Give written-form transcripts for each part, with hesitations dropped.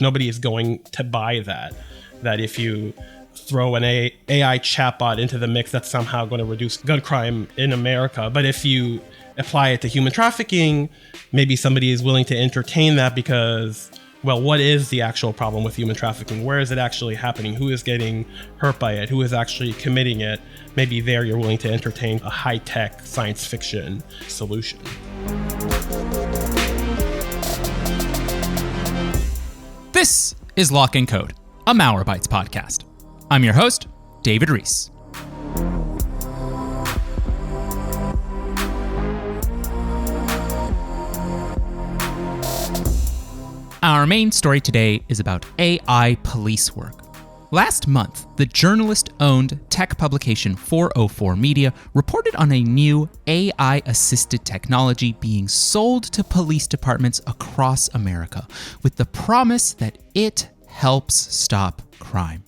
Nobody is going to buy that if you throw an AI chatbot into the mix, that's somehow going to reduce gun crime in America. But if you apply it to human trafficking, maybe somebody is willing to entertain that because, well, what is the actual problem with human trafficking? Where is it actually happening? Who is getting hurt by it? Who is actually committing it? Maybe there you're willing to entertain a high-tech science fiction solution. This is Lock and Code, a Malwarebytes podcast. I'm your host, David Ruiz. Our main story today is about AI police work. Last month, the journalist-owned tech publication 404 Media reported on a new AI-assisted technology being sold to police departments across America with the promise that it helps stop crime.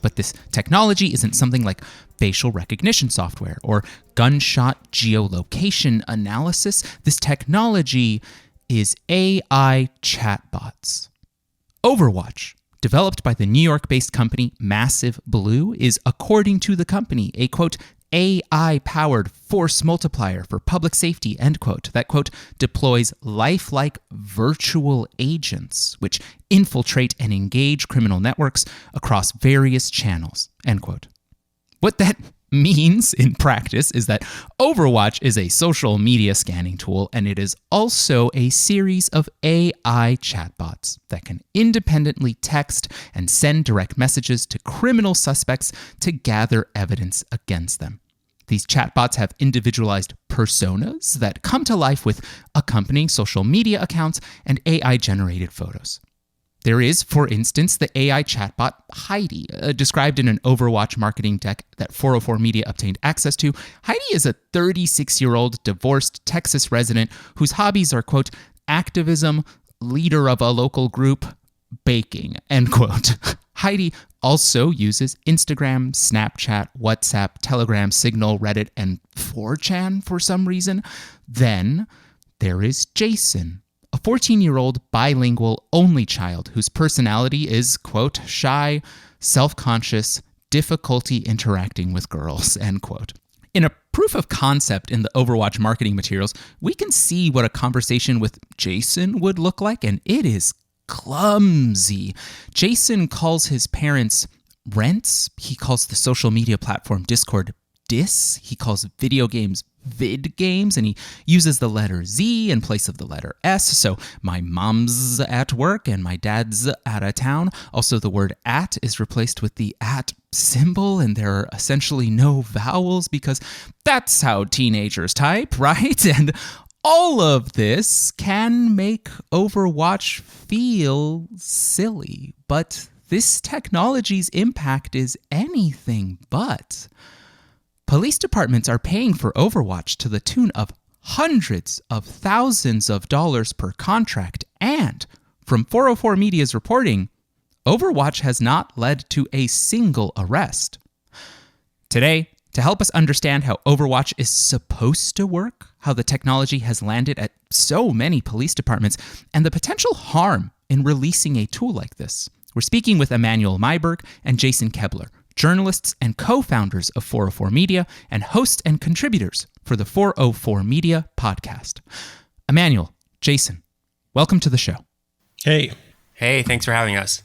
But this technology isn't something like facial recognition software or gunshot geolocation analysis. This technology is AI chatbots. Overwatch, developed by the New York-based company Massive Blue, is, according to the company, a, quote, AI-powered force multiplier for public safety, end quote, that, quote, deploys lifelike virtual agents which infiltrate and engage criminal networks across various channels, end quote. What that means in practice is that Overwatch is a social media scanning tool, and it is also a series of AI chatbots that can independently text and send direct messages to criminal suspects to gather evidence against them. These chatbots have individualized personas that come to life with accompanying social media accounts and AI-generated photos. There is, for instance, the AI chatbot Heidi, described in an Overwatch marketing deck that 404 Media obtained access to. Heidi is a 36-year-old divorced Texas resident whose hobbies are, quote, activism, leader of a local group, baking, end quote. Heidi also uses Instagram, Snapchat, WhatsApp, Telegram, Signal, Reddit, and 4chan for some reason. Then there is Jason, a 14-year-old bilingual only child whose personality is, quote, shy, self-conscious, difficulty interacting with girls, end quote. In a proof of concept in the Overwatch marketing materials, we can see what a conversation with Jason would look like, and it is clumsy. Jason calls his parents rents. He calls the social media platform Discord dis. He calls video games vid games, and he uses the letter Z in place of the letter S. So my mom's at work and my dad's out of town. Also, the word at is replaced with the at symbol, and there are essentially no vowels because that's how teenagers type, right? And all of this can make Overwatch feel silly, but this technology's impact is anything but. Police departments are paying for Overwatch to the tune of hundreds of thousands of dollars per contract, and from 404 Media's reporting, Overwatch has not led to a single arrest. Today, to help us understand how Overwatch is supposed to work, how the technology has landed at so many police departments, and the potential harm in releasing a tool like this, we're speaking with Emanuel Maiberg and Jason Koebler, journalists and co-founders of 404 Media and hosts and contributors for the 404 Media podcast. Emanuel, Jason, welcome to the show. Hey. Hey, thanks for having us.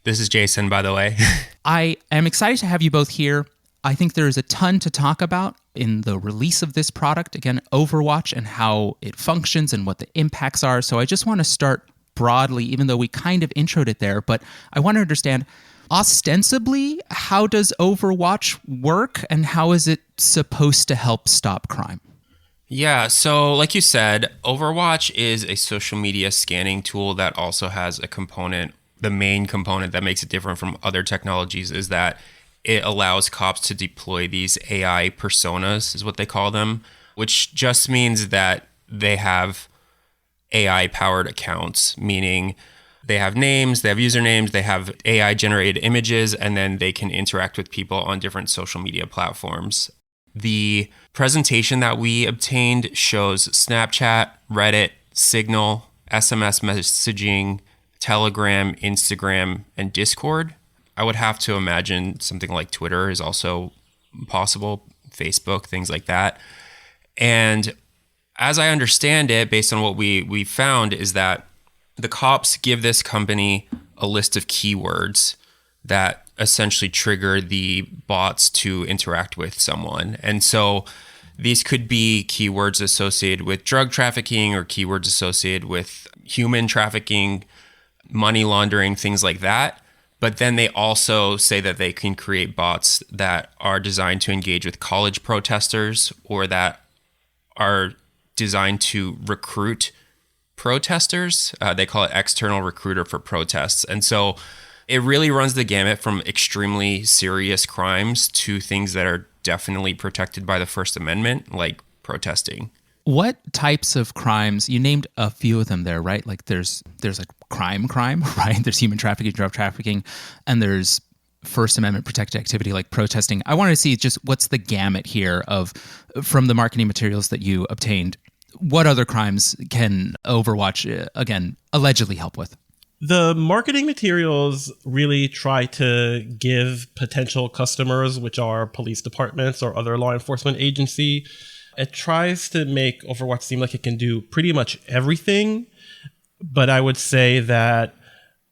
This is Jason, by the way. I am excited to have you both here. I think there's a ton to talk about in the release of this product, again, Overwatch, and how it functions and what the impacts are. So I just want to start broadly, even though we kind of introed it there, but I want to understand, ostensibly, how does Overwatch work and how is it supposed to help stop crime? Yeah, so like you said, Overwatch is a social media scanning tool that also has a component. The main component that makes it different from other technologies is that it allows cops to deploy these AI personas, is what they call them, which just means that they have AI-powered accounts, meaning they have names, they have usernames, they have AI-generated images, and then they can interact with people on different social media platforms. The presentation that we obtained shows Snapchat, Reddit, Signal, SMS messaging, Telegram, Instagram, and Discord. I would have to imagine something like Twitter is also possible, Facebook, things like that. And as I understand it, based on what we found, is that the cops give this company a list of keywords that essentially trigger the bots to interact with someone. And so these could be keywords associated with drug trafficking or keywords associated with human trafficking, money laundering, things like that. But then they also say that they can create bots that are designed to engage with college protesters or that are designed to recruit protesters. They call it external recruiter for protests. And so it really runs the gamut from extremely serious crimes to things that are definitely protected by the First Amendment, like protesting. What types of crimes? You named a few of them there, right? Like there's like crime, right? There's human trafficking, drug trafficking, and there's First Amendment protected activity like protesting. I wanted to see just what's the gamut here from the marketing materials that you obtained. What other crimes can Overwatch, again, allegedly help with? The marketing materials really try to give potential customers, which are police departments or other law enforcement agency, it tries to make Overwatch seem like it can do pretty much everything. But I would say that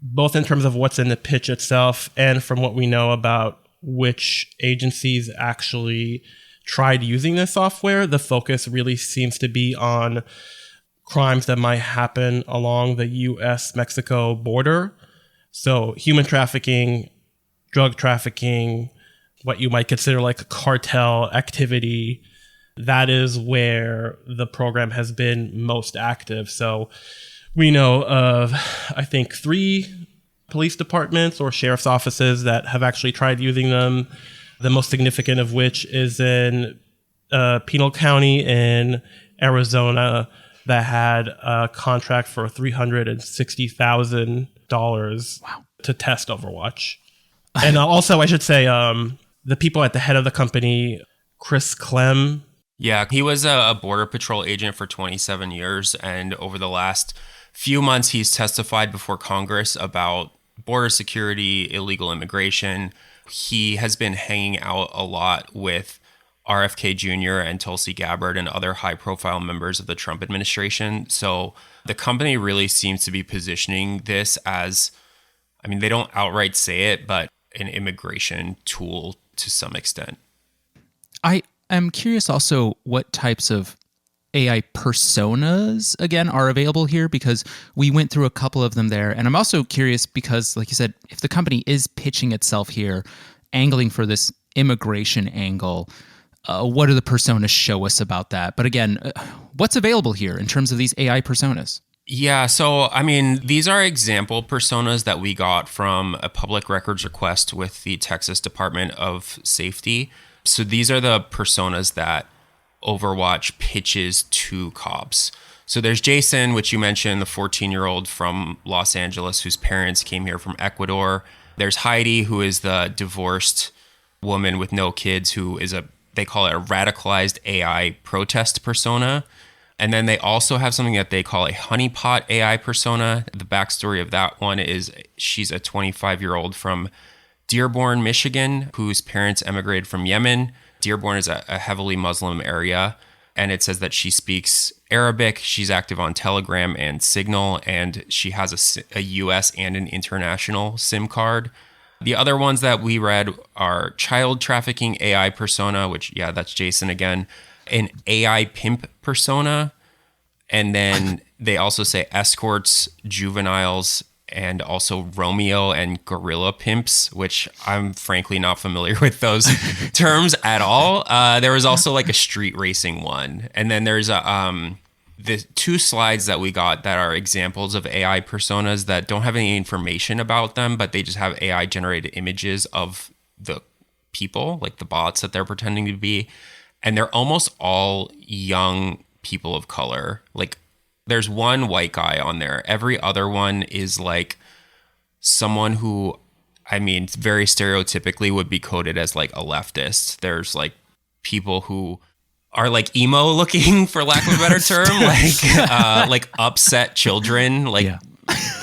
both in terms of what's in the pitch itself and from what we know about which agencies actually tried using this software, the focus really seems to be on crimes that might happen along the US-Mexico border. So human trafficking, drug trafficking, what you might consider like cartel activity, that is where the program has been most active. So we know of, I think, 3 police departments or sheriff's offices that have actually tried using them. The most significant of which is in Pinal County in Arizona that had a contract for $360,000 to test Overwatch. And also, I should say, the people at the head of the company, Chris Clem. Yeah, he was a Border Patrol agent for 27 years. And over the last few months, he's testified before Congress about border security, illegal immigration. He has been hanging out a lot with RFK Jr. and Tulsi Gabbard and other high-profile members of the Trump administration. So the company really seems to be positioning this as, I mean, they don't outright say it, but an immigration tool to some extent. I am curious also what types of AI personas, again, are available here, because we went through a couple of them there. And I'm also curious because, like you said, if the company is pitching itself here, angling for this immigration angle, what do the personas show us about that? But again, what's available here in terms of these AI personas? Yeah, so I mean, these are example personas that we got from a public records request with the Texas Department of Safety. So these are the personas that Overwatch pitches to cops. So there's Jason, which you mentioned, the 14-year-old from Los Angeles whose parents came here from Ecuador. There's Heidi, who is the divorced woman with no kids, who is they call it a radicalized AI protest persona. And then they also have something that they call a honeypot AI persona. The backstory of that one is she's a 25-year-old from Dearborn, Michigan, whose parents emigrated from Yemen. Dearborn is a heavily Muslim area, and it says that she speaks Arabic. She's active on Telegram and Signal, and she has a US and an international SIM card. The other ones that we read are child trafficking AI persona, which, yeah, that's Jason again, an AI pimp persona, and then they also say escorts, juveniles, and also Romeo and gorilla pimps, which I'm frankly not familiar with those terms at all. There was also like a street racing one. And then there's the 2 slides that we got that are examples of AI personas that don't have any information about them, but they just have AI generated images of the people, like the bots that they're pretending to be. And they're almost all young people of color. Like, there's one white guy on there. Every other one is like someone who, I mean, very stereotypically would be coded as like a leftist. There's like people who are like emo looking, for lack of a better term, like upset children, like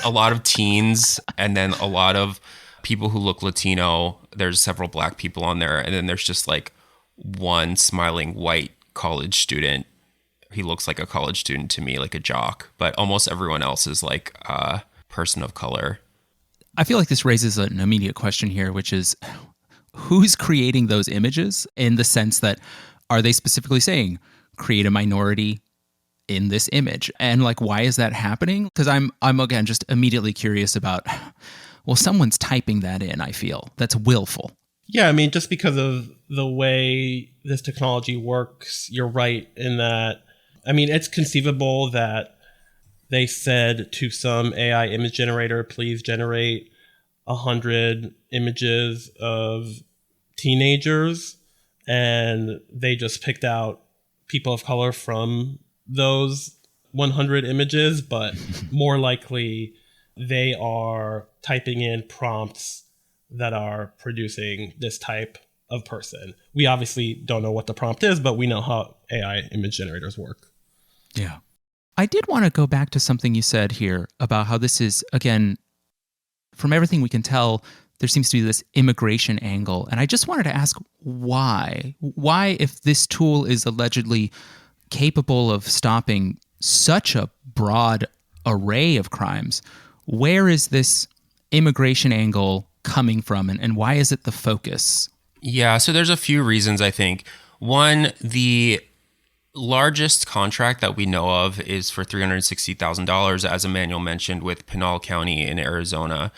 a lot of teens, and then a lot of people who look Latino. There's several black people on there, and then there's just like one smiling white college student. He looks like a college student to me, like a jock, but almost everyone else is like a person of color. I feel like this raises an immediate question here, which is who's creating those images, in the sense that, are they specifically saying create a minority in this image? And like, why is that happening? Because I'm again just immediately curious about, well, someone's typing that in, I feel. That's willful. Yeah, I mean, just because of the way this technology works, you're right in that. I mean, it's conceivable that they said to some AI image generator, please generate 100 images of teenagers, and they just picked out people of color from those 100 images, but more likely they are typing in prompts that are producing this type of person. We obviously don't know what the prompt is, but we know how AI image generators work. Yeah. I did want to go back to something you said here about how this is, again, from everything we can tell, there seems to be this immigration angle. And I just wanted to ask why? Why, if this tool is allegedly capable of stopping such a broad array of crimes, where is this immigration angle coming from, and why is it the focus? Yeah, so there's a few reasons, I think. One, the largest contract that we know of is for $360,000, as Emanuel mentioned, with Pinal County in Arizona.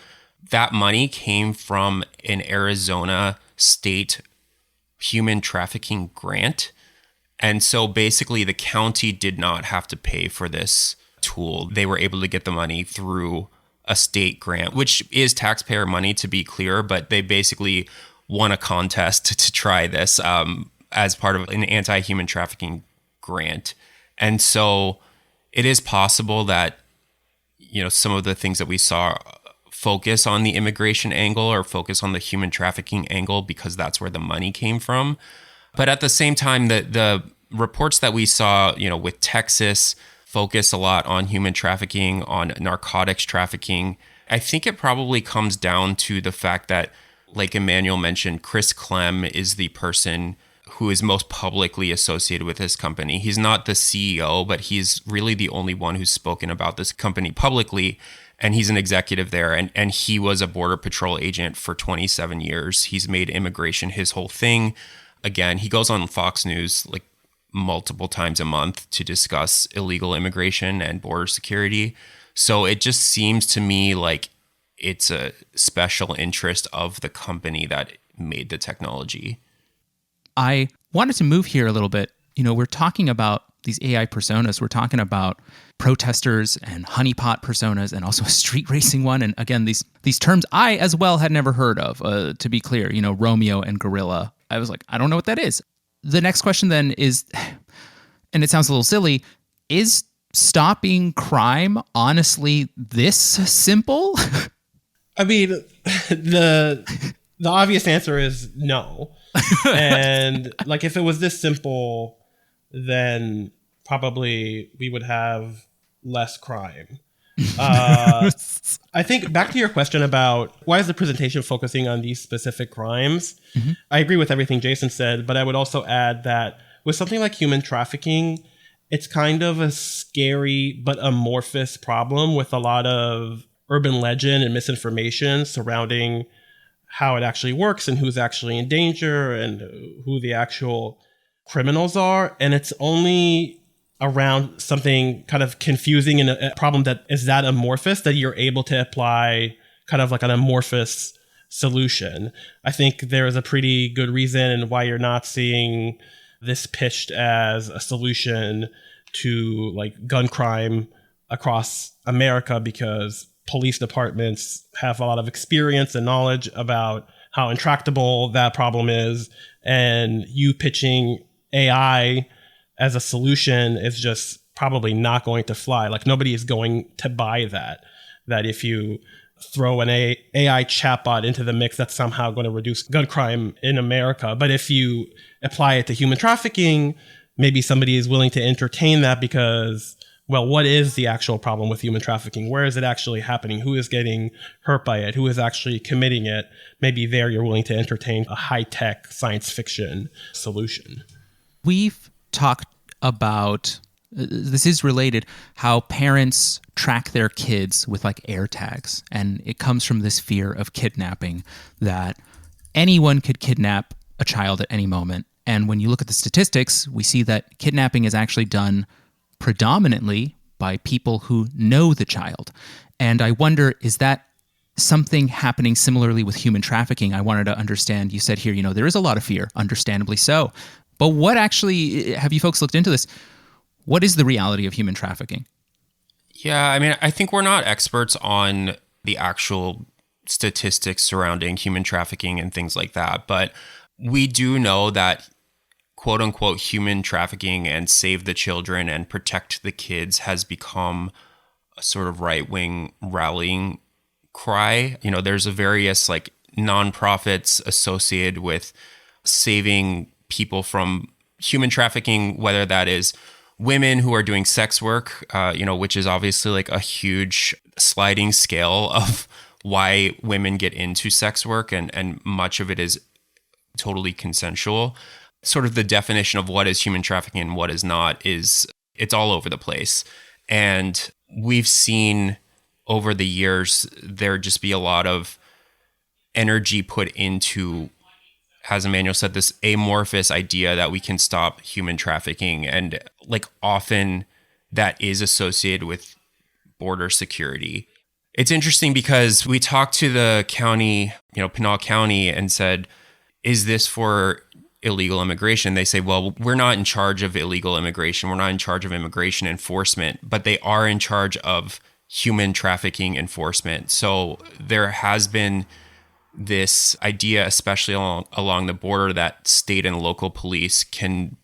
That money came from an Arizona state human trafficking grant. And so basically the county did not have to pay for this tool. They were able to get the money through a state grant, which is taxpayer money, to be clear, but they basically won a contest to try this as part of an anti-human trafficking grant. And so it is possible that, some of the things that we saw focus on the immigration angle or focus on the human trafficking angle because that's where the money came from. But at the same time, the reports that we saw, with Texas focus a lot on human trafficking, on narcotics trafficking. I think it probably comes down to the fact that, like Emanuel mentioned, Chris Clem is the person who is most publicly associated with this company. He's not the CEO, but he's really the only one who's spoken about this company publicly. And he's an executive there. And he was a Border Patrol agent for 27 years. He's made immigration his whole thing. Again, he goes on Fox News like multiple times a month to discuss illegal immigration and border security. So it just seems to me like it's a special interest of the company that made the technology. I wanted to move here a little bit. We're talking about these AI personas. We're talking about protesters and honeypot personas and also a street racing one. And again, these terms I as well had never heard of, to be clear, Romeo and Gorilla. I was like, I don't know what that is. The next question then is, and it sounds a little silly, is stopping crime honestly this simple? I mean, the obvious answer is no. And like, if it was this simple, then probably we would have less crime. I think back to your question about why is the presentation focusing on these specific crimes? Mm-hmm. I agree with everything Jason said, but I would also add that with something like human trafficking, it's kind of a scary but amorphous problem with a lot of urban legend and misinformation surrounding how it actually works and who's actually in danger and who the actual criminals are. And it's only around something kind of confusing and a problem that is that amorphous that you're able to apply kind of like an amorphous solution. I think there is a pretty good reason why you're not seeing this pitched as a solution to like gun crime across America, because police departments have a lot of experience and knowledge about how intractable that problem is. And you pitching AI as a solution is just probably not going to fly. Like, nobody is going to buy that if you throw an AI chatbot into the mix, that's somehow going to reduce gun crime in America. But if you apply it to human trafficking, maybe somebody is willing to entertain that because well, what is the actual problem with human trafficking? Where is it actually happening? Who is getting hurt by it? Who is actually committing it? Maybe there you're willing to entertain a high-tech science fiction solution. We've talked about, this is related, how parents track their kids with like air tags. And it comes from this fear of kidnapping, that anyone could kidnap a child at any moment. And when you look at the statistics, we see that kidnapping is actually done predominantly by people who know the child. And I wonder, is that something happening similarly with human trafficking? I wanted to understand, you said here, there is a lot of fear, understandably so. But what actually, have you folks looked into this? What is the reality of human trafficking? Yeah, I mean, I think we're not experts on the actual statistics surrounding human trafficking and things like that. But we do know that quote unquote human trafficking and save the children and protect the kids has become a sort of right-wing rallying cry. There's a various like nonprofits associated with saving people from human trafficking, whether that is women who are doing sex work, which is obviously like a huge sliding scale of why women get into sex work, and much of it is totally consensual. Sort of the definition of what is human trafficking and what is not it's all over the place. And we've seen over the years there just be a lot of energy put into, as Emanuel said, this amorphous idea that we can stop human trafficking. And like often that is associated with border security. It's interesting because we talked to the county, Pinal County, and said, is this for illegal immigration? They say, well, we're not in charge of illegal immigration. We're not in charge of immigration enforcement, but they are in charge of human trafficking enforcement. So there has been this idea, especially along the border, that state and local police can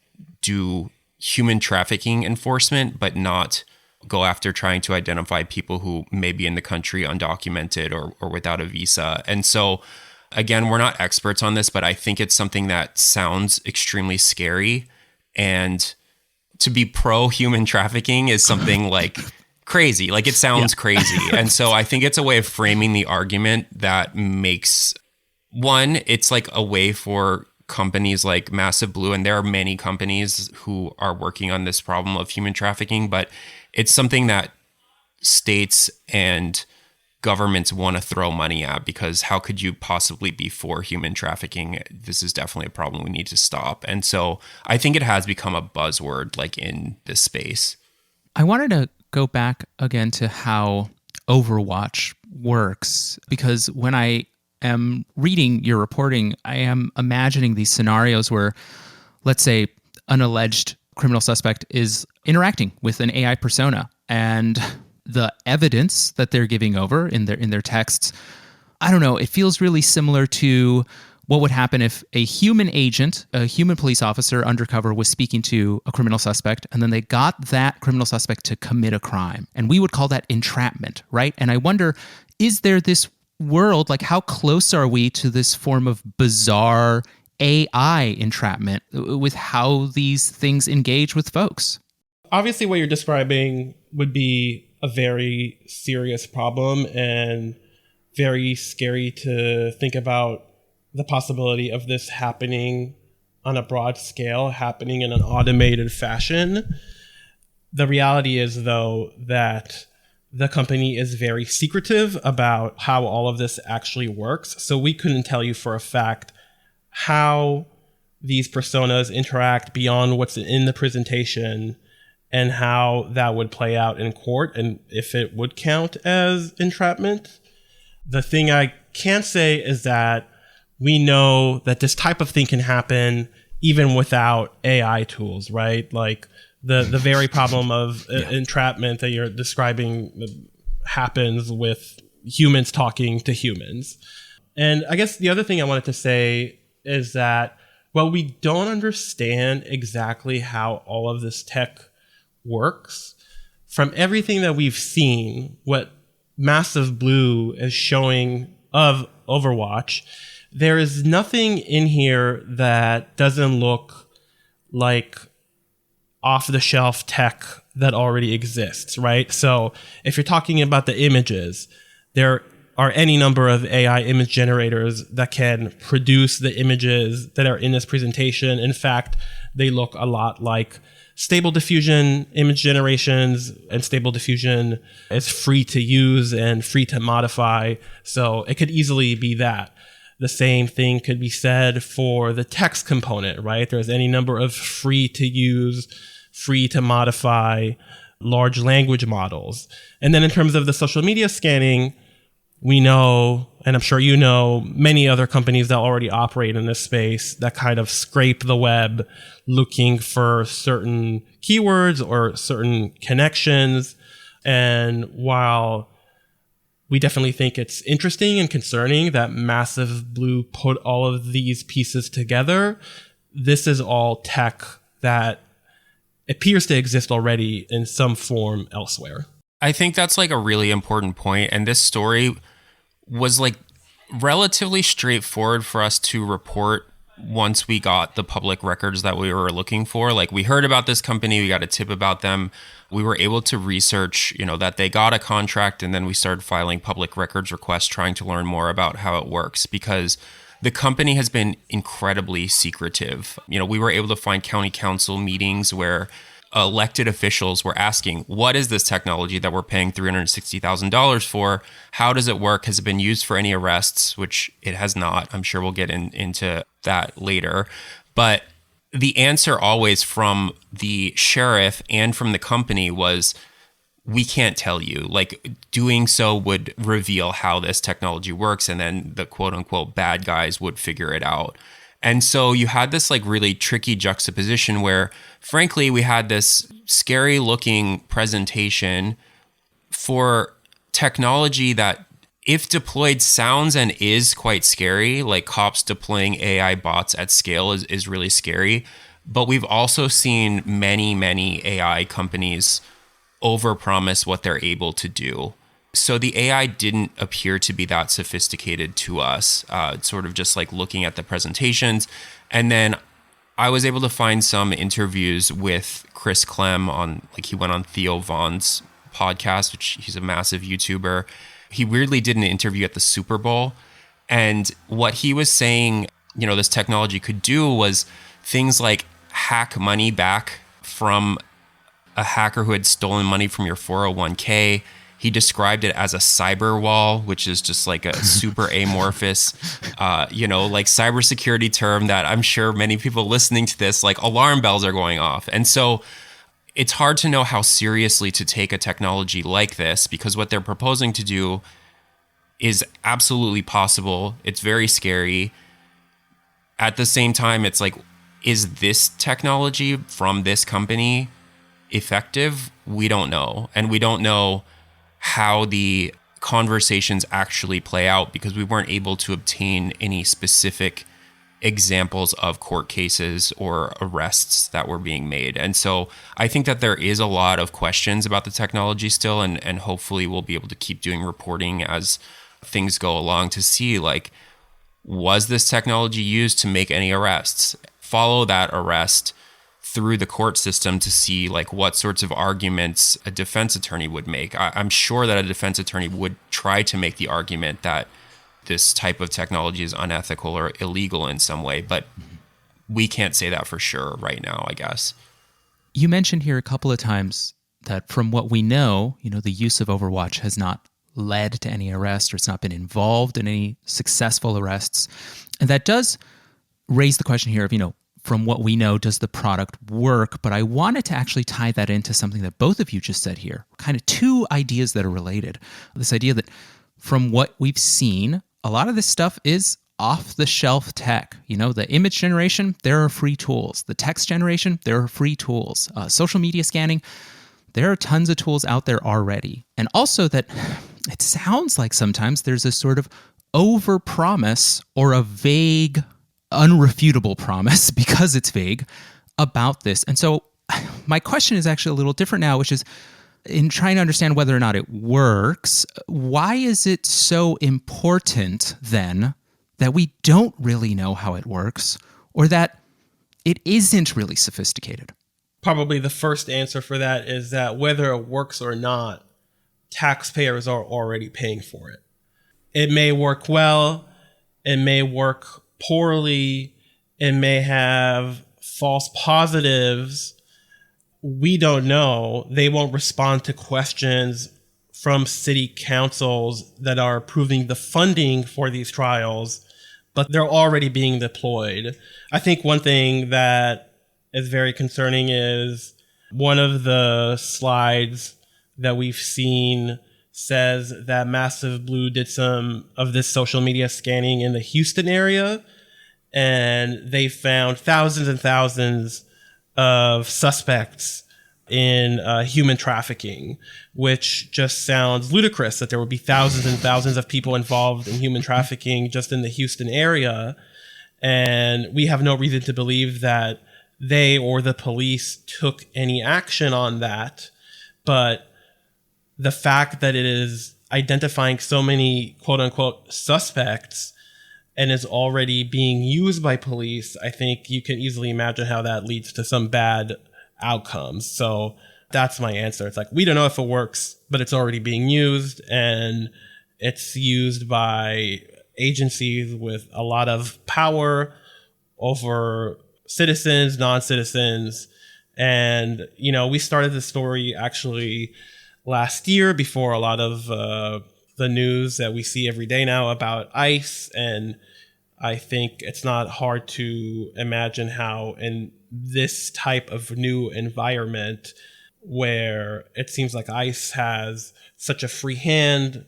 do human trafficking enforcement, but not go after trying to identify people who may be in the country undocumented or without a visa. And so again, we're not experts on this, but I think it's something that sounds extremely scary. And to be pro-human trafficking is something like crazy. Like it sounds crazy. And so I think it's a way of framing the argument that makes, one, it's like a way for companies like Massive Blue, and there are many companies who are working on this problem of human trafficking, but it's something that states and governments want to throw money at, because how could you possibly be for human trafficking? This is definitely a problem we need to stop. And so I think it has become a buzzword like in this space. I wanted to go back again to how Overwatch works, because when I am reading your reporting, I am imagining these scenarios where, let's say, an alleged criminal suspect is interacting with an AI persona, and the evidence that they're giving over in their texts, I don't know, it feels really similar to what would happen if a human agent, a human police officer undercover, was speaking to a criminal suspect, and then they got that criminal suspect to commit a crime. And we would call that entrapment, right? And I wonder, is there this world, like how close are we to this form of bizarre AI entrapment with how these things engage with folks? Obviously, what you're describing would be a very serious problem and very scary to think about the possibility of this happening on a broad scale, happening in an automated fashion. The reality is, though, that the company is very secretive about how all of this actually works. So we couldn't tell you for a fact how these personas interact beyond what's in the presentation and how that would play out in court and if it would count as entrapment. The thing I can say is that we know that this type of thing can happen even without AI tools, right? Like the very problem of entrapment that you're describing happens with humans talking to humans. And I guess the other thing I wanted to say is that while we don't understand exactly how all of this tech works, from everything that we've seen, what Massive Blue is showing of Overwatch, there is nothing in here that doesn't look like off-the-shelf tech that already exists, right? So if you're talking about the images, there are any number of AI image generators that can produce the images that are in this presentation. In fact, they look a lot like Stable Diffusion image generations, and Stable Diffusion is free to use and free to modify. So it could easily be that. The same thing could be said for the text component, right? There's any number of free to use, free to modify large language models. And then in terms of the social media scanning, we know, and I'm sure you know, many other companies that already operate in this space that kind of scrape the web looking for certain keywords or certain connections. And while we definitely think it's interesting and concerning that Massive Blue put all of these pieces together, this is all tech that appears to exist already in some form elsewhere. I think that's like a really important point. And this story was like relatively straightforward for us to report once we got the public records that we were looking for. Like, we heard about this company, we got a tip about them. We were able to research, that they got a contract, and then we started filing public records requests trying to learn more about how it works, because the company has been incredibly secretive. We were able to find county council meetings where elected officials were asking, what is this technology that we're paying $360,000 for? How does it work? Has it been used for any arrests? Which it has not. I'm sure we'll get into that later. But the answer always from the sheriff and from the company was, we can't tell you. Like, doing so would reveal how this technology works, and then the quote unquote bad guys would figure it out. And so you had this like really tricky juxtaposition where, frankly, we had this scary looking presentation for technology that, if deployed, sounds and is quite scary. Like, cops deploying AI bots at scale is really scary. But we've also seen many AI companies overpromise what they're able to do. So the AI didn't appear to be that sophisticated to us, sort of just like looking at the presentations. And then I was able to find some interviews with Chris Clem he went on Theo Vaughn's podcast, which he's a massive YouTuber. He weirdly did an interview at the Super Bowl. And what he was saying, this technology could do was things like hack money back from a hacker who had stolen money from your 401k. He described it as a cyber wall, which is just like a super amorphous, like cybersecurity term that I'm sure many people listening to this, like, alarm bells are going off. And so it's hard to know how seriously to take a technology like this, because what they're proposing to do is absolutely possible. It's very scary. At the same time, it's like, is this technology from this company effective? We don't know. And we don't know how the conversations actually play out, because we weren't able to obtain any specific examples of court cases or arrests that were being made. And so I think that there is a lot of questions about the technology still, and hopefully we'll be able to keep doing reporting as things go along to see, like, was this technology used to make any arrests? Follow that arrest through the court system to see, like, what sorts of arguments a defense attorney would make. I'm sure that a defense attorney would try to make the argument that this type of technology is unethical or illegal in some way, but we can't say that for sure right now, I guess. You mentioned here a couple of times that from what we know, the use of Overwatch has not led to any arrest, or it's not been involved in any successful arrests. And that does raise the question here of, from what we know, does the product work? But I wanted to actually tie that into something that both of you just said here, kind of two ideas that are related. This idea that from what we've seen, a lot of this stuff is off-the-shelf tech. The image generation, there are free tools. The text generation, there are free tools. Social media scanning, there are tons of tools out there already. And also that it sounds like sometimes there's a sort of overpromise or a vague, unrefutable promise, because it's vague, about this. And so my question is actually a little different now, which is, in trying to understand whether or not it works, why is it so important then that we don't really know how it works, or that it isn't really sophisticated? probably the first answer for that is that whether it works or not, taxpayers are already paying for it. It may work well, it may work poorly, it may have false positives. We don't know. They won't respond to questions from city councils that are approving the funding for these trials, but they're already being deployed. I think one thing that is very concerning is one of the slides that we've seen says that Massive Blue did some of this social media scanning in the Houston area, and they found thousands and thousands of suspects in human trafficking, which just sounds ludicrous that there would be thousands and thousands of people involved in human trafficking just in the Houston area. And we have no reason to believe that they or the police took any action on that. But the fact that it is identifying so many quote unquote suspects and is already being used by police, I think you can easily imagine how that leads to some bad outcomes. So that's my answer. It's like, we don't know if it works, but it's already being used, and it's used by agencies with a lot of power over citizens, non-citizens. And, you know, we started the story actually last year before a lot of the news that we see every day now about ICE. And I think it's not hard to imagine how in this type of new environment where it seems like ICE has such a free hand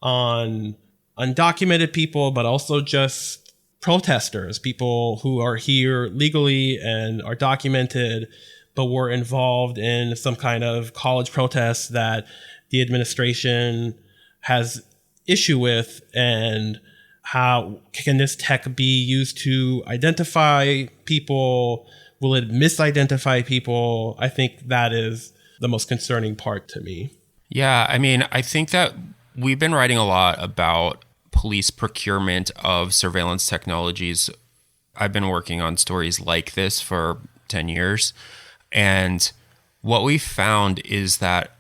on undocumented people, but also just protesters, people who are here legally and are documented, but were involved in some kind of college protests that the administration has issue with. And how can this tech be used to identify people? Will it misidentify people? I think that is the most concerning part to me. Yeah, I mean, I think that we've been writing a lot about police procurement of surveillance technologies. I've been working on stories like this for 10 years. And what we found is that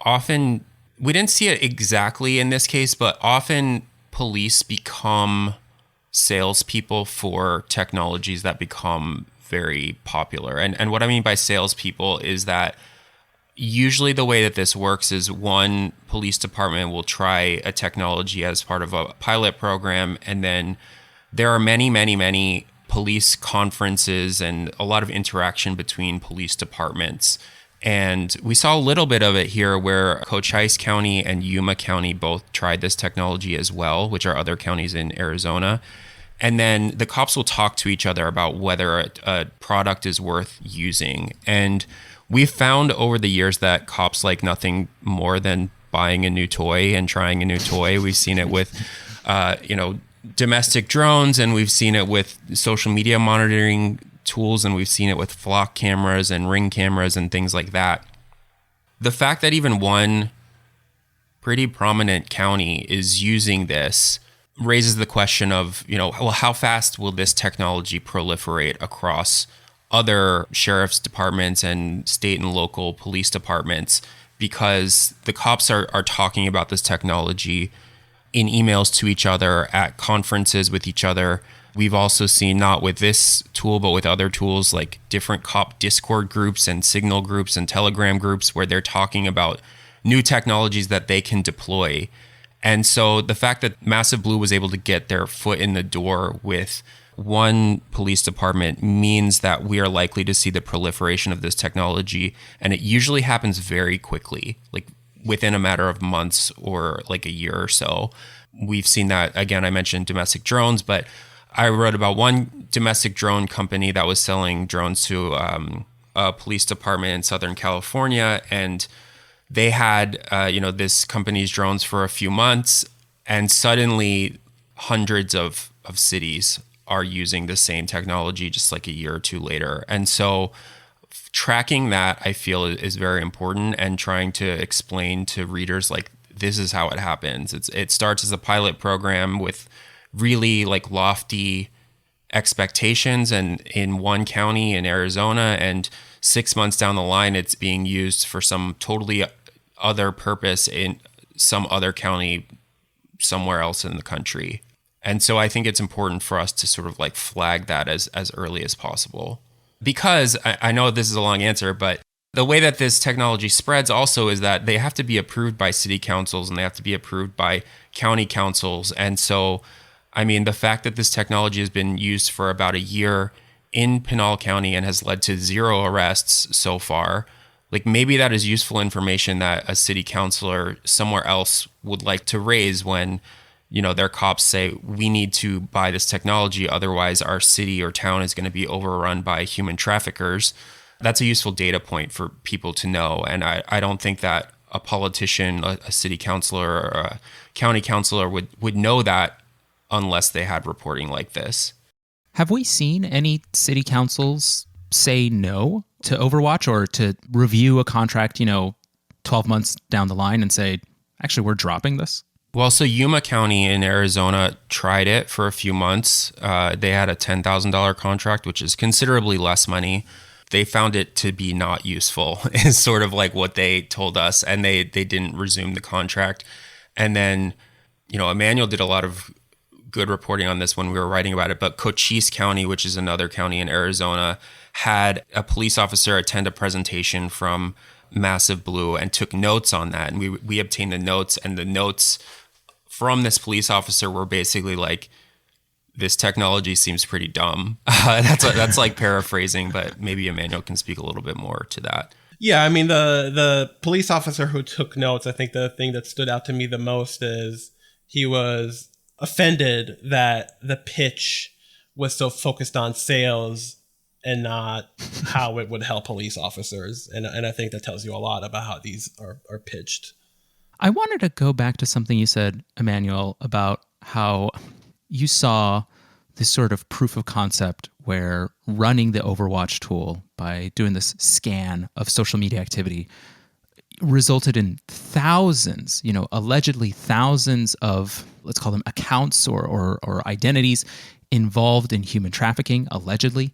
often, we didn't see it exactly in this case, but often police become salespeople for technologies that become very popular. And what I mean by salespeople is that usually the way that this works is one police department will try a technology as part of a pilot program, and then there are many, many, many police conferences and a lot of interaction between police departments. And we saw a little bit of it here where Cochise County and Yuma County both tried this technology as well, which are other counties in Arizona. And then the cops will talk to each other about whether a product is worth using. And we've found over the years that cops like nothing more than buying a new toy and trying a new toy. We've seen it with, domestic drones, and we've seen it with social media monitoring tools, and we've seen it with flock cameras and ring cameras and things like that. The fact that even one pretty prominent county is using this raises the question of, well, how fast will this technology proliferate across other sheriff's departments and state and local police departments? Because the cops are talking about this technology in emails to each other, at conferences with each other. We've also seen, not with this tool, but with other tools like different cop Discord groups and Signal groups and Telegram groups, where they're talking about new technologies that they can deploy. And so the fact that Massive Blue was able to get their foot in the door with one police department means that we are likely to see the proliferation of this technology. And it usually happens very quickly, like within a matter of months or like a year or so. We've seen that, again, I mentioned domestic drones, but I wrote about one domestic drone company that was selling drones to a police department in Southern California. And they had, this company's drones for a few months, and suddenly hundreds of cities are using the same technology just like a year or two later. And so tracking that, I feel, is very important, and trying to explain to readers, like, this is how it happens. It starts as a pilot program with really like lofty expectations and in one county in Arizona, and 6 months down the line, it's being used for some totally other purpose in some other county somewhere else in the country. And so I think it's important for us to sort of like flag that as early as possible. Because I know this is a long answer, but the way that this technology spreads also is that they have to be approved by city councils and they have to be approved by county councils. And so, I mean, the fact that this technology has been used for about a year in Pinal County and has led to 0 arrests so far, like maybe that is useful information that a city councilor somewhere else would like to raise when, you know, their cops say, we need to buy this technology, otherwise our city or town is going to be overrun by human traffickers. That's a useful data point for people to know. And I don't think that a politician, a city councilor, or a county councilor would know that unless they had reporting like this. Have we seen any city councils say no to Overwatch or to review a contract, 12 months down the line and say, actually, we're dropping this? Well, so Yuma County in Arizona tried it for a few months. They had a $10,000 contract, which is considerably less money. They found it to be not useful, is sort of like what they told us, and they didn't resume the contract. And then, Emanuel did a lot of good reporting on this when we were writing about it, but Cochise County, which is another county in Arizona, had a police officer attend a presentation from Massive Blue and took notes on that. And we obtained the notes, and the notes from this police officer were basically like, this technology seems pretty dumb. That's like paraphrasing, but maybe Emanuel can speak a little bit more to that. Yeah, I mean, the police officer who took notes, I think the thing that stood out to me the most is he was offended that the pitch was so focused on sales and not how it would help police officers. And I think that tells you a lot about how these are pitched. I wanted to go back to something you said, Emanuel, about how you saw this sort of proof of concept where running the Overwatch tool by doing this scan of social media activity resulted in thousands, allegedly thousands of, let's call them accounts or identities involved in human trafficking, allegedly.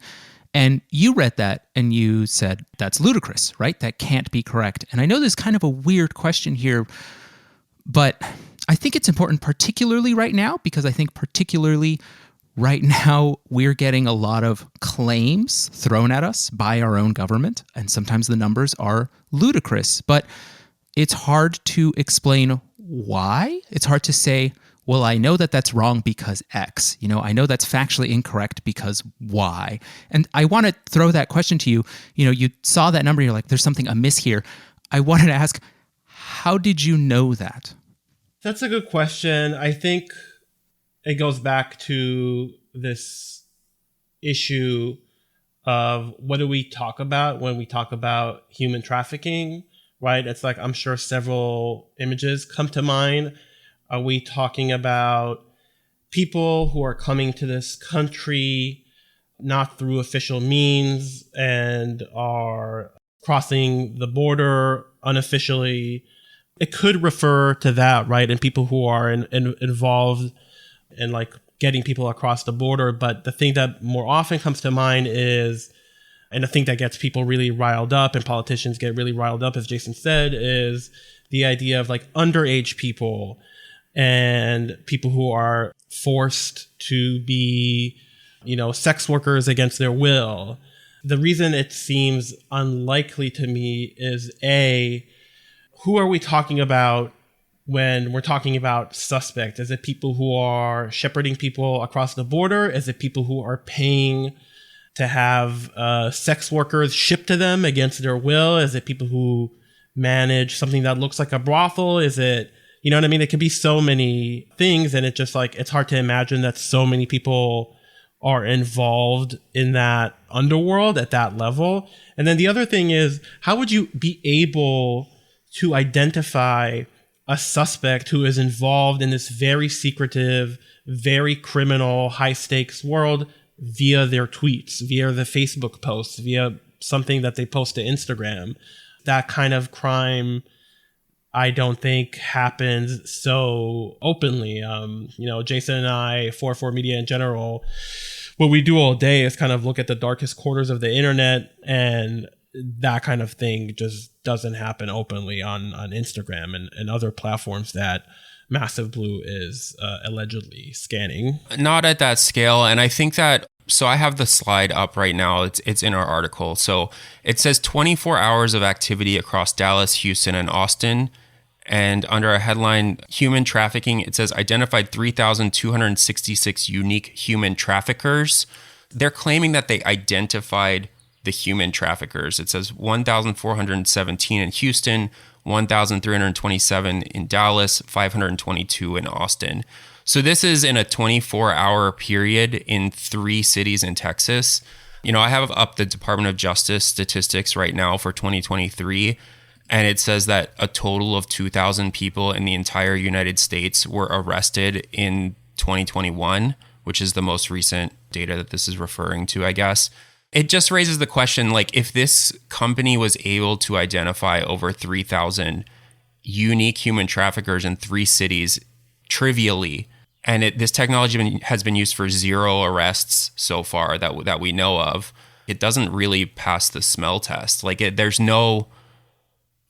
And you read that and you said, that's ludicrous, right? That can't be correct. And I know there's kind of a weird question here, but I think it's important, particularly right now, because I think particularly right now we're getting a lot of claims thrown at us by our own government. And sometimes the numbers are ludicrous, but it's hard to explain why. It's hard to say, well, I know that that's wrong because X. I know that's factually incorrect because Y. And I want to throw that question to you. You saw that number, you're like, there's something amiss here. I wanted to ask, how did you know that? That's a good question. I think it goes back to this issue of what do we talk about when we talk about human trafficking, right? It's like, I'm sure several images come to mind. Are we talking about people who are coming to this country not through official means and are crossing the border unofficially? It could refer to that, right? And people who are involved in like getting people across the border. But the thing that more often comes to mind is, and the thing that gets people really riled up and politicians get really riled up, as Jason said, is the idea of like underage people and people who are forced to be, sex workers against their will. The reason it seems unlikely to me is who are we talking about when we're talking about suspect? Is it people who are shepherding people across the border? Is it people who are paying to have sex workers shipped to them against their will? Is it people who manage something that looks like a brothel? Is it, you know what I mean? It could be so many things, and it's hard to imagine that so many people are involved in that underworld at that level. And then the other thing is, how would you be able to identify a suspect who is involved in this very secretive, very criminal, high-stakes world via their tweets, via the Facebook posts, via something that they post to Instagram? That kind of crime, I don't think, happens so openly. Jason and I, 404 Media in general, what we do all day is kind of look at the darkest corners of the internet and that kind of thing just doesn't happen openly on Instagram and other platforms that Massive Blue is allegedly scanning. Not at that scale. And I think that, so I have the slide up right now. It's in our article. So it says 24 hours of activity across Dallas, Houston, and Austin. And under a headline, human trafficking, it says identified 3,266 unique human traffickers. They're claiming that they identified the human traffickers. It says 1,417 in Houston, 1,327 in Dallas, 522 in Austin. So this is in a 24-hour period in 3 cities in Texas. You know, I have up the Department of Justice statistics right now for 2023, and it says that a total of 2,000 people in the entire United States were arrested in 2021, which is the most recent data that this is referring to, I guess. It just raises the question, like, if this company was able to identify over 3,000 unique human traffickers in 3 cities trivially, and this technology has been used for 0 arrests so far that we know of, it doesn't really pass the smell test. Like, it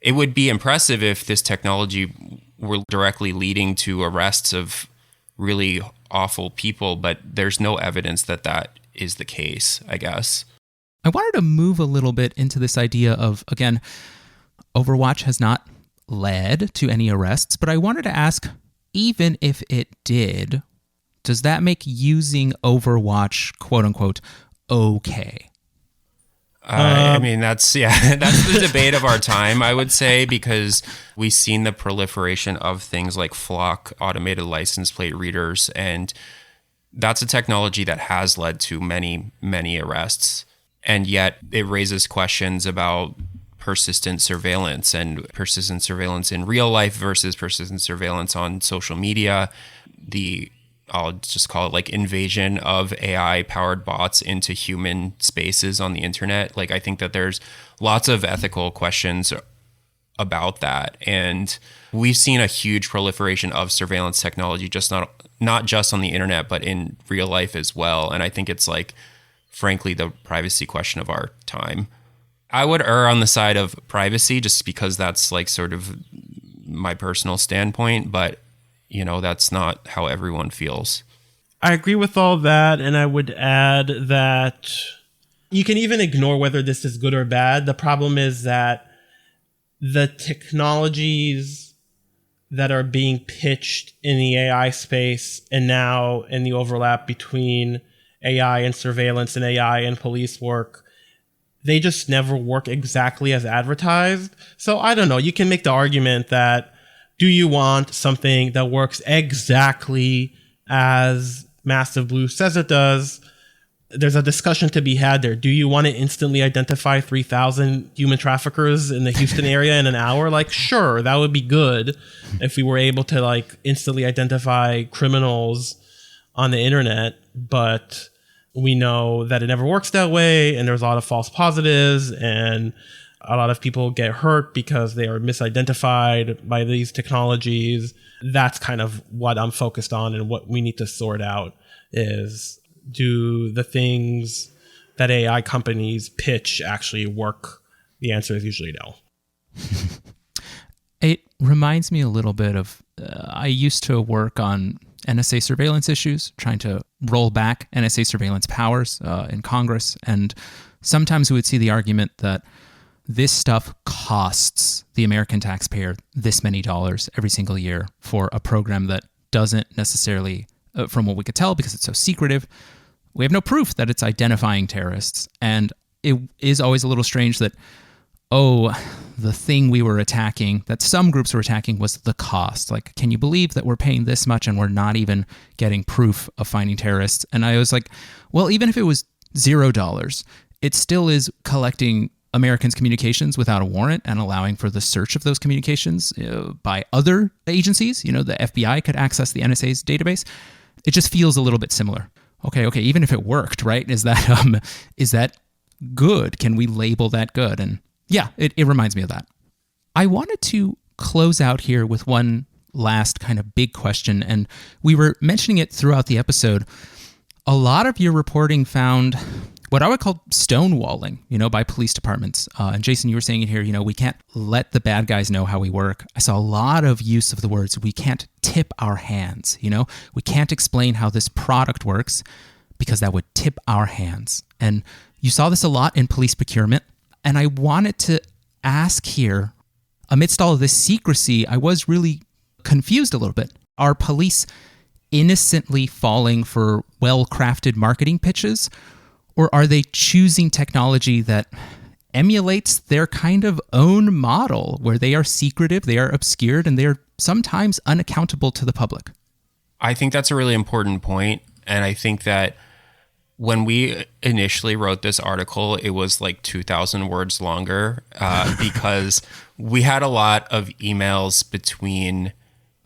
would be impressive if this technology were directly leading to arrests of really awful people, but there's no evidence that is the case, I guess. I wanted to move a little bit into this idea of, again, Overwatch has not led to any arrests, but I wanted to ask, even if it did, does that make using Overwatch, quote unquote, okay? I mean, that's the debate of our time, I would say, because we've seen the proliferation of things like Flock automated license plate readers, and that's a technology that has led to many, many arrests. And yet it raises questions about persistent surveillance and persistent surveillance in real life versus persistent surveillance on social media. I'll just call it like invasion of AI powered bots into human spaces on the internet. Like, I think that there's lots of ethical questions about that. And we've seen a huge proliferation of surveillance technology, just not just on the internet, but in real life as well. And I think it's like, frankly, the privacy question of our time. I would err on the side of privacy just because that's like sort of my personal standpoint, but you know, that's not how everyone feels. I agree with all that, and I would add that you can even ignore whether this is good or bad. The problem is that the technologies that are being pitched in the AI space and now in the overlap between AI and surveillance and AI and police work, they just never work exactly as advertised. So I don't know. You can make the argument that, do you want something that works exactly as Massive Blue says it does? There's a discussion to be had there. Do you want to instantly identify 3,000 human traffickers in the Houston area in an hour? Like, sure, that would be good if we were able to like instantly identify criminals on the internet, but we know that it never works that way, and there's a lot of false positives, and a lot of people get hurt because they are misidentified by these technologies. That's kind of what I'm focused on, and what we need to sort out is, do the things that AI companies pitch actually work? The answer is usually no. It reminds me a little bit of, I used to work on NSA surveillance issues, trying to roll back NSA surveillance powers in Congress. And sometimes we would see the argument that this stuff costs the American taxpayer this many dollars every single year for a program that doesn't necessarily, from what we could tell, because it's so secretive, we have no proof that it's identifying terrorists. And it is always a little strange that, the thing we were attacking, that some groups were attacking, was the cost. Like, can you believe that we're paying this much and we're not even getting proof of finding terrorists? And I was like, well, even if it was $0, it still is collecting Americans' communications without a warrant and allowing for the search of those communications by other agencies. You know, the FBI could access the NSA's database. It just feels a little bit similar. Okay, even if it worked, right? Is that good? Can we label that good? And yeah, it reminds me of that. I wanted to close out here with one last kind of big question, and we were mentioning it throughout the episode. A lot of your reporting found what I would call stonewalling, by police departments. And Jason, you were saying it here, we can't let the bad guys know how we work. I saw a lot of use of the words, we can't tip our hands, we can't explain how this product works because that would tip our hands. And you saw this a lot in police procurement. And I wanted to ask here, amidst all of this secrecy, I was really confused a little bit. Are police innocently falling for well-crafted marketing pitches? Or are they choosing technology that emulates their kind of own model, where they are secretive, they are obscured, and they are sometimes unaccountable to the public? I think that's a really important point. And I think that when we initially wrote this article, it was like 2,000 words longer because we had a lot of emails between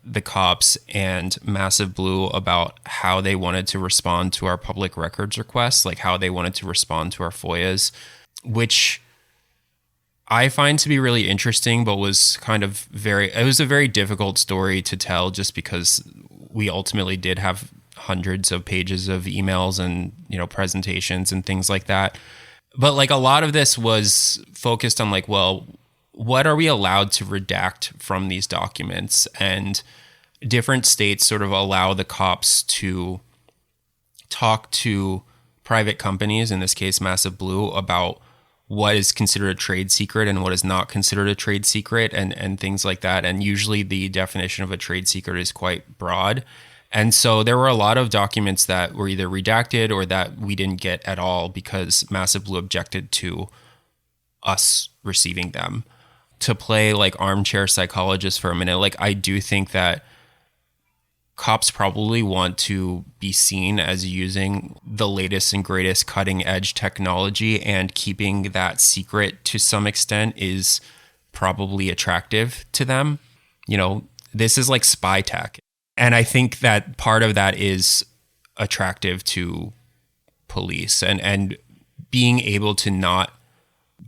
the cops and Massive Blue about how they wanted to respond to our public records requests, like how they wanted to respond to our FOIAs, which I find to be really interesting, but was it was a very difficult story to tell just because we ultimately did have hundreds of pages of emails and, presentations and things like that. But like a lot of this was focused on like, well, what are we allowed to redact from these documents? And different states sort of allow the cops to talk to private companies, in this case, Massive Blue, about what is considered a trade secret and what is not considered a trade secret and things like that. And usually the definition of a trade secret is quite broad. And so there were a lot of documents that were either redacted or that we didn't get at all because Massive Blue objected to us receiving them. To play like armchair psychologist for a minute, like I do think that cops probably want to be seen as using the latest and greatest cutting edge technology, and keeping that secret to some extent is probably attractive to them. This is like spy tech. And I think that part of that is attractive to police and being able to not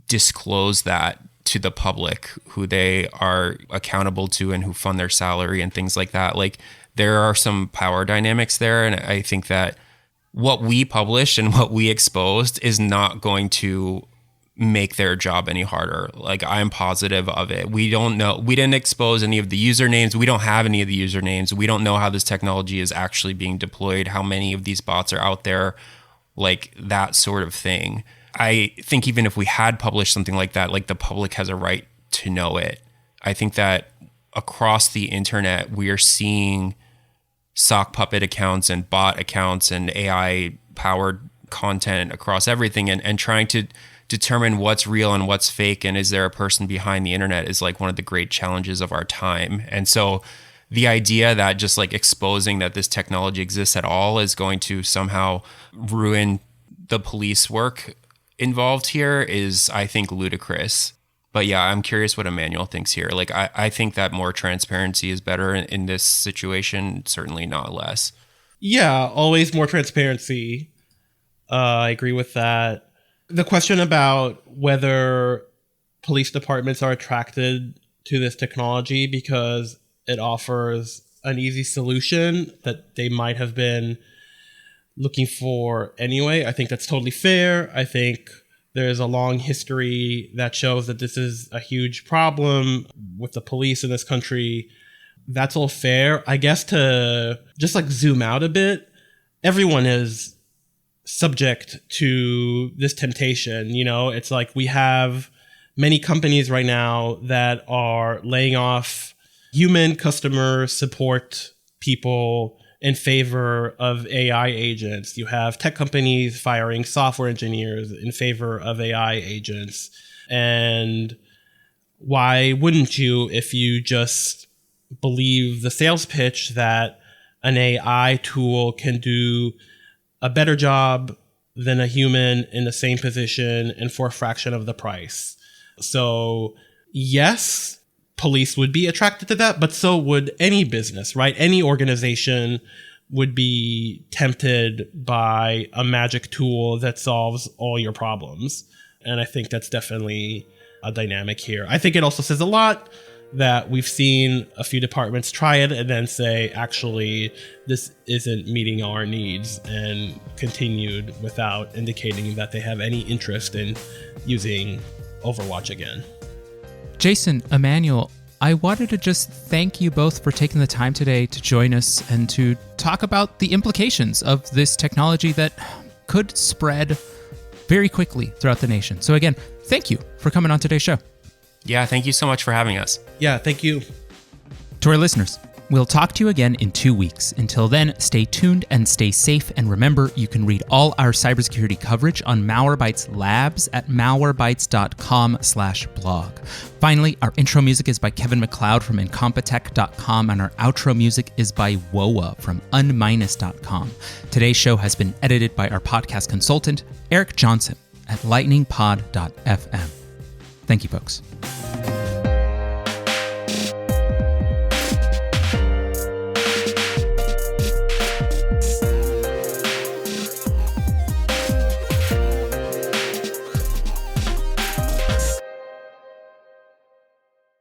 disclose that to the public, who they are accountable to and who fund their salary and things like that. Like there are some power dynamics there. And I think that what we published and what we exposed is not going to make their job any harder. Like I'm positive of it. We don't know. We didn't expose any of the usernames. We don't have any of the usernames. We don't know how this technology is actually being deployed, how many of these bots are out there, like that sort of thing. I think even if we had published something like that, like the public has a right to know it. I think that across the internet, we are seeing sock puppet accounts and bot accounts and AI powered content across everything, and trying to determine what's real and what's fake and is there a person behind the internet is like one of the great challenges of our time. And so the idea that just like exposing that this technology exists at all is going to somehow ruin the police work involved here is, I think, ludicrous. But yeah, I'm curious what Emanuel thinks here. Like, I think that more transparency is better in this situation, certainly not less. Yeah, always more transparency. I agree with that. The question about whether police departments are attracted to this technology because it offers an easy solution that they might have been looking for anyway, I think that's totally fair. I think there's a long history that shows that this is a huge problem with the police in this country. That's all fair. I guess to just like zoom out a bit, everyone is subject to this temptation. It's like we have many companies right now that are laying off human customer support people in favor of AI agents. You have tech companies firing software engineers in favor of AI agents. And why wouldn't you if you just believe the sales pitch that an AI tool can do a better job than a human in the same position and for a fraction of the price? So yes, police would be attracted to that, but so would any business, right? Any organization would be tempted by a magic tool that solves all your problems. And I think that's definitely a dynamic here. I think it also says a lot that we've seen a few departments try it and then say, actually, this isn't meeting our needs, and continued without indicating that they have any interest in using Overwatch again. Jason, Emanuel, I wanted to just thank you both for taking the time today to join us and to talk about the implications of this technology that could spread very quickly throughout the nation. So again, thank you for coming on today's show. Yeah, thank you so much for having us. Yeah, thank you. To our listeners, we'll talk to you again in 2 weeks. Until then, stay tuned and stay safe. And remember, you can read all our cybersecurity coverage on Malwarebytes Labs at malwarebytes.com/blog. Finally, our intro music is by Kevin MacLeod from incompetech.com, and our outro music is by Woa from unminus.com. Today's show has been edited by our podcast consultant, Eric Johnson at lightningpod.fm. Thank you, folks.